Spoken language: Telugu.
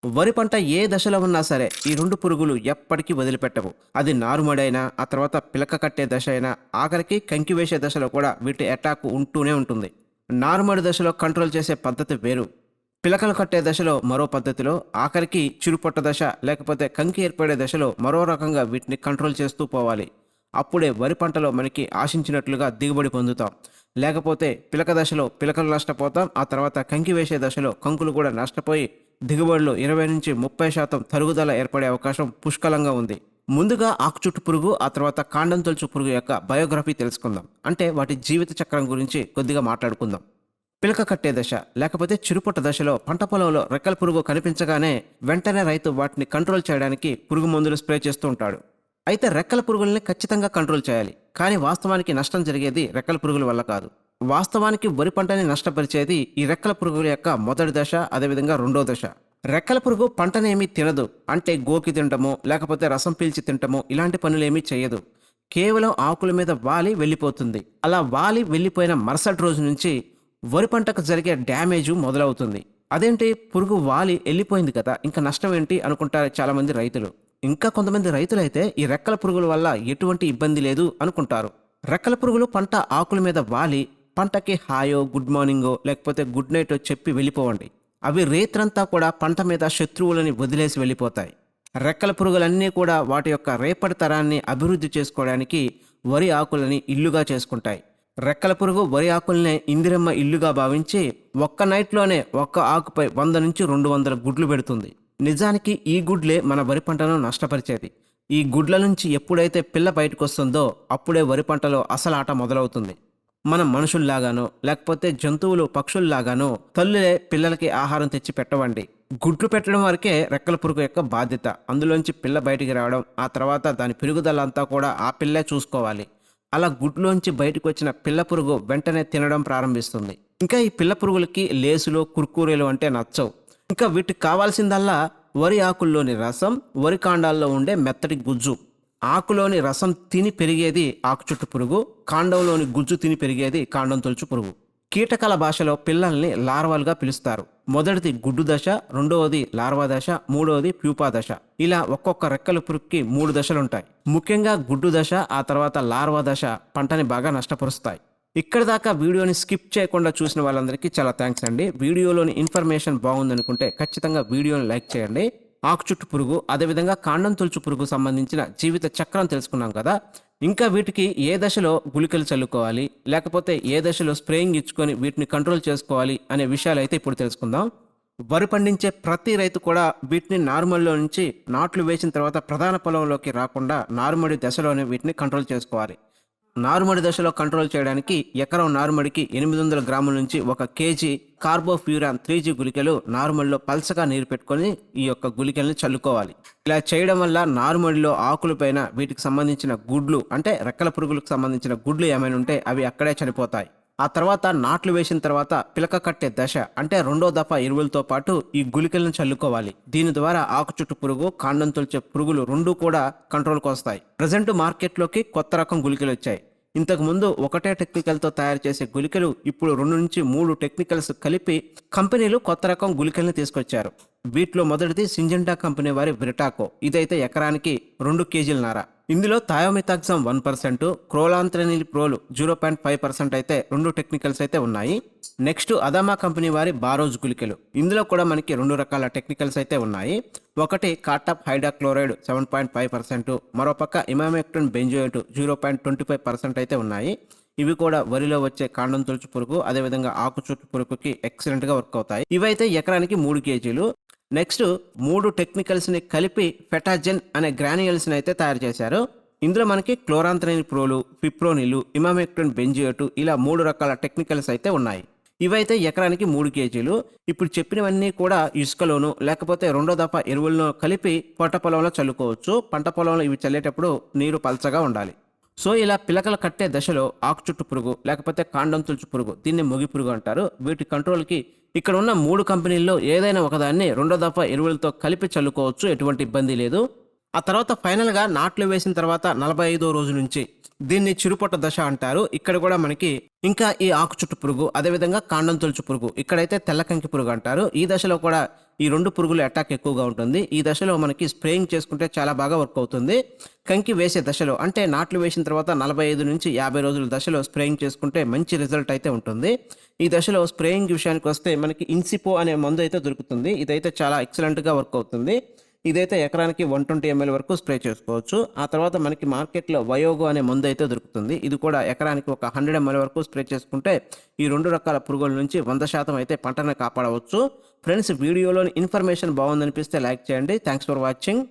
వరి పంట ఏ దశలో ఉన్నా సరే ఈ రెండు పురుగులు ఎప్పటికీ వదిలిపెట్టవు. అది నారుమడైనా, ఆ తర్వాత పిలక కట్టే దశ అయినా, ఆఖరికి కంకి వేసే దశలో కూడా వీటి అటాక్ ఉంటూనే ఉంటుంది. నారుమడి దశలో కంట్రోల్ చేసే పద్ధతి వేరు, పిలకలు కట్టే దశలో మరో పద్ధతిలో, ఆఖరికి చిరుపొట్ట దశ లేకపోతే కంకి ఏర్పడే దశలో మరో రకంగా వీటిని కంట్రోల్ చేస్తూ పోవాలి. అప్పుడే వరి పంటలో మనకి ఆశించినట్లుగా దిగుబడి పొందుతాం. లేకపోతే పిలక దశలో పిలకలు నష్టపోతాం, ఆ తర్వాత కంకి వేసే దశలో కంకులు కూడా నష్టపోయి దిగుబడిలో 20-30% తరుగుదల ఏర్పడే అవకాశం పుష్కలంగా ఉంది. ముందుగా ఆకుచుట్టు పురుగు, ఆ తర్వాత కాండం తొలుచు పురుగు యొక్క బయోగ్రఫీ తెలుసుకుందాం. అంటే వాటి జీవిత చక్రం గురించి కొద్దిగా మాట్లాడుకుందాం. పిలక కట్టే దశ లేకపోతే చిరుపొట్ట దశలో పంట పొలంలో రెక్కల పురుగు కనిపించగానే వెంటనే రైతు వాటిని కంట్రోల్ చేయడానికి పురుగు మందులు స్ప్రే చేస్తూ ఉంటాడు. అయితే రెక్కల పురుగుల్ని ఖచ్చితంగా కంట్రోల్ చేయాలి, కానీ వాస్తవానికి నష్టం జరిగేది రెక్కల పురుగుల వల్ల కాదు. వాస్తవానికి వరి పంటని నష్టపరిచేది ఈ రెక్కల పురుగుల యొక్క మొదటి దశ, అదేవిధంగా రెండో దశ. రెక్కల పురుగు పంటనేమీ తినదు, అంటే గోకి తింటమో లేకపోతే రసం పీల్చి తింటమో ఇలాంటి పనులేమీ చేయదు. కేవలం ఆకుల మీద వాలి వెళ్ళిపోతుంది. అలా వాలి వెళ్ళిపోయిన మరుసటి రోజు నుంచి వరి పంటకు జరిగే డ్యామేజు మొదలవుతుంది. అదేంటి, పురుగు వాలి వెళ్ళిపోయింది కదా, ఇంకా నష్టం ఏంటి అనుకుంటారు చాలామంది రైతులు. ఇంకా కొంతమంది రైతులైతే ఈ రెక్కల పురుగుల వల్ల ఎటువంటి ఇబ్బంది లేదు అనుకుంటారు. రెక్కల పురుగులు పంట ఆకుల మీద వాలి పంటకి హాయో, గుడ్ మార్నింగో లేకపోతే గుడ్ నైటో చెప్పి వెళ్ళిపోవండి. అవి రేత్రంతా కూడా పంట మీద శత్రువులని వదిలేసి వెళ్ళిపోతాయి. రెక్కల పురుగులన్నీ కూడా వాటి యొక్క రేపటి తరాన్ని అభివృద్ధి చేసుకోవడానికి వరి ఆకులని ఇల్లుగా చేసుకుంటాయి. రెక్కల పురుగు వరి ఆకుల్నే ఇందిరమ్మ ఇల్లుగా భావించి ఒక్క నైట్లోనే ఒక్క ఆకుపై 100-200 గుడ్లు పెడుతుంది. నిజానికి ఈ గుడ్లే మన వరి పంటను నష్టపరిచేది. ఈ గుడ్ల నుంచి ఎప్పుడైతే పిల్ల బయటకు వస్తుందో అప్పుడే వరి పంటలో అసలు ఆట మొదలవుతుంది. మనం మనుషుల్లాగానో లేకపోతే జంతువులు పక్షుల్లాగానో తల్లులే పిల్లలకి ఆహారం తెచ్చి పెట్టవండి. గుడ్లు పెట్టడం వరకే రెక్కల పురుగు యొక్క బాధ్యత. అందులోంచి పిల్ల బయటికి రావడం, ఆ తర్వాత దాని పెరుగుదల అంతా కూడా ఆ పిల్లే చూసుకోవాలి. అలా గుడ్లోంచి బయటకు వచ్చిన పిల్ల పురుగు వెంటనే తినడం ప్రారంభిస్తుంది. ఇంకా ఈ పిల్ల పురుగులకి లేసులు, కుర్కూరేలు అంటే నచ్చవు. ఇంకా వీటికి కావాల్సిందల్లా వరి ఆకుల్లోని రసం, వరి కాండాల్లో ఉండే మెత్తటి గుజ్జు. ఆకులోని రసం తిని పెరిగేది ఆకుచుట్టు పురుగు, కాండంలోని గుజ్జు తిని పెరిగేది కాండం తొలుచు పురుగు. కీటకాల భాషలో పిల్లల్ని లార్వాలుగా పిలుస్తారు. మొదటిది గుడ్డు దశ, రెండవది లార్వా దశ, మూడవది ప్యూపా దశ. ఇలా ఒక్కొక్క రెక్కల పురుగుకి 3 దశలుంటాయి. ముఖ్యంగా గుడ్డు దశ, ఆ తర్వాత లార్వా దశ పంటని బాగా నష్టపరుస్తాయి. ఇక్కడ దాకా వీడియోని స్కిప్ చేయకుండా చూసిన వాళ్ళందరికీ చాలా థ్యాంక్స్ అండి. వీడియోలోని ఇన్ఫర్మేషన్ బాగుందనుకుంటే ఖచ్చితంగా వీడియోని లైక్ చేయండి. ఆకుచుట్టు పురుగు, అదేవిధంగా కాండం తొలుచు పురుగు సంబంధించిన జీవిత చక్రం తెలుసుకున్నాం కదా. ఇంకా వీటికి ఏ దశలో గుళికలు చల్లుకోవాలి, లేకపోతే ఏ దశలో స్ప్రేయింగ్ ఇచ్చుకొని వీటిని కంట్రోల్ చేసుకోవాలి అనే విషయాలు అయితే ఇప్పుడు తెలుసుకుందాం. వరి పండించే ప్రతి రైతు కూడా వీటిని నారుమడిలో నుంచి నాట్లు వేసిన తర్వాత ప్రధాన పొలంలోకి రాకుండా నారుమడి దశలోనే వీటిని కంట్రోల్ చేసుకోవాలి. నారుమడి దశలో కంట్రోల్ చేయడానికి ఎకరం నారుమడికి 800 గ్రాముల నుంచి 1 కేజీ కార్బోఫ్యూరాన్ 3G గుళికలు నారుమడిలో పల్చగా నీరు పెట్టుకొని ఈ యొక్క గుళికల్ని చల్లుకోవాలి. ఇలా చేయడం వల్ల నారుమడిలో ఆకులపైన వీటికి సంబంధించిన గుడ్లు, అంటే రెక్కల పురుగులకు సంబంధించిన గుడ్లు ఏమైనా ఉంటే అవి అక్కడే చనిపోతాయి. ఆ తర్వాత నాట్లు వేసిన తర్వాత పిలక కట్టే దశ, అంటే రెండో దఫా ఎరువులతో పాటు ఈ గుళికలను చల్లుకోవాలి. దీని ద్వారా ఆకుచుట్టు పురుగు, కాండం తొలిచే పురుగులు రెండూ కూడా కంట్రోల్కి వస్తాయి. ప్రజెంట్ మార్కెట్లోకి కొత్త రకం గుళికలు వచ్చాయి. ఇంతకు ముందు ఒకటే టెక్నికల్తో తయారు చేసే గుళికలు ఇప్పుడు 2-3 టెక్నికల్స్ కలిపి కంపెనీలు కొత్త రకం గుళికల్ని తీసుకొచ్చారు. వీటిలో మొదటిది సింజెంటా కంపెనీ వారి బ్రిటాకో. ఇదైతే ఎకరానికి 2 కేజీలన్నర. ఇందులో థయోమితాక్సమ్ 1%, క్రోలాంత్రనిల్ ప్రోలు 0.5% అయితే 2 టెక్నికల్స్ అయితే ఉన్నాయి. నెక్స్ట్ అదామా కంపెనీ వారి బారోజ్ గుళికలు. ఇందులో కూడా మనకి 2 రకాల టెక్నికల్స్ అయితే ఉన్నాయి. ఒకటి కార్టాప్ హైడ్రాక్లోరైడ్ 7.5%, మరోపక్క ఇమామెక్టిన్ బెంజోయేట్ 0.25% అయితే ఉన్నాయి. ఇవి కూడా వరిలో వచ్చే కాండం తొలుచు పురుగు, అదేవిధంగా ఆకుచుట్టు పురుగుకి ఎక్సలెంట్గా వర్క్ అవుతాయి. ఇవైతే ఎకరానికి 3 కేజీలు. నెక్స్ట్ 3 టెక్నికల్స్ని కలిపి ఫెటాజెన్ అనే గ్రాన్యుయల్స్ని అయితే తయారు చేశారు. ఇందులో మనకి క్లోరాంత్రనిల్ ప్రోలు, ఫిప్రోనిల్, ఇమామెక్టిన్ బెంజోయేట్ ఇలా 3 రకాల టెక్నికల్స్ అయితే ఉన్నాయి. ఇవైతే ఎకరానికి 3 కేజీలు. ఇప్పుడు చెప్పినవన్నీ కూడా ఇసుకలోను లేకపోతే రెండో దఫా ఎరువులను కలిపి పంట పొలంలో చల్లుకోవచ్చు. పంట పొలంలో ఇవి చల్లేటప్పుడు నీరు పల్చగా ఉండాలి. సో ఇలా పిలకలు కట్టే దశలో ఆకుచుట్టు పురుగు లేకపోతే కాండం తొలుచు పురుగు, దీన్ని మొగి పురుగు అంటారు. వీటి కంట్రోల్కి ఇక్కడ ఉన్న 3 కంపెనీల్లో ఏదైనా ఒకదాన్ని రెండో దఫా ఎరువులతో కలిపి చల్లుకోవచ్చు, ఎటువంటి ఇబ్బంది లేదు. ఆ తర్వాత ఫైనల్గా నాట్లు వేసిన తర్వాత 45వ రోజు నుంచి దీన్ని చిరుపొట్ట దశ అంటారు. ఇక్కడ కూడా మనకి ఇంకా ఈ ఆకు చుట్టు పురుగు, అదేవిధంగా కాండం తొలుచు పురుగు, ఇక్కడైతే తెల్ల కంకి పురుగు అంటారు. ఈ దశలో కూడా ఈ 2 పురుగుల అటాక్ ఎక్కువగా ఉంటుంది. ఈ దశలో మనకి స్ప్రేయింగ్ చేసుకుంటే చాలా బాగా వర్క్ అవుతుంది. కంకి వేసే దశలో అంటే నాట్లు వేసిన తర్వాత 45-50 రోజుల దశలో స్ప్రేయింగ్ చేసుకుంటే మంచి రిజల్ట్ అయితే ఉంటుంది. ఈ దశలో స్ప్రేయింగ్ విషయానికొస్తే మనకి ఇన్సిపో అనే మందు అయితే దొరుకుతుంది. ఇదైతే చాలా ఎక్సలెంట్‌గా వర్క్ అవుతుంది. ఇదైతే ఎకరానికి 120 ఎంఎల్ వరకు స్ప్రే చేసుకోవచ్చు. ఆ తర్వాత మనకి మార్కెట్‌లో వయోగో అనే మందయితే దొరుకుతుంది. ఇది కూడా ఎకరానికి ఒక 100 ఎంఎల్ వరకు స్ప్రే చేసుకుంటే ఈ 2 రకాల పురుగుల నుంచి 100% అయితే పంటను కాపాడవచ్చు. ఫ్రెండ్స్, వీడియోలోని ఇన్ఫర్మేషన్ బాగుందనిపిస్తే లైక్ చేయండి. Thanks for watching.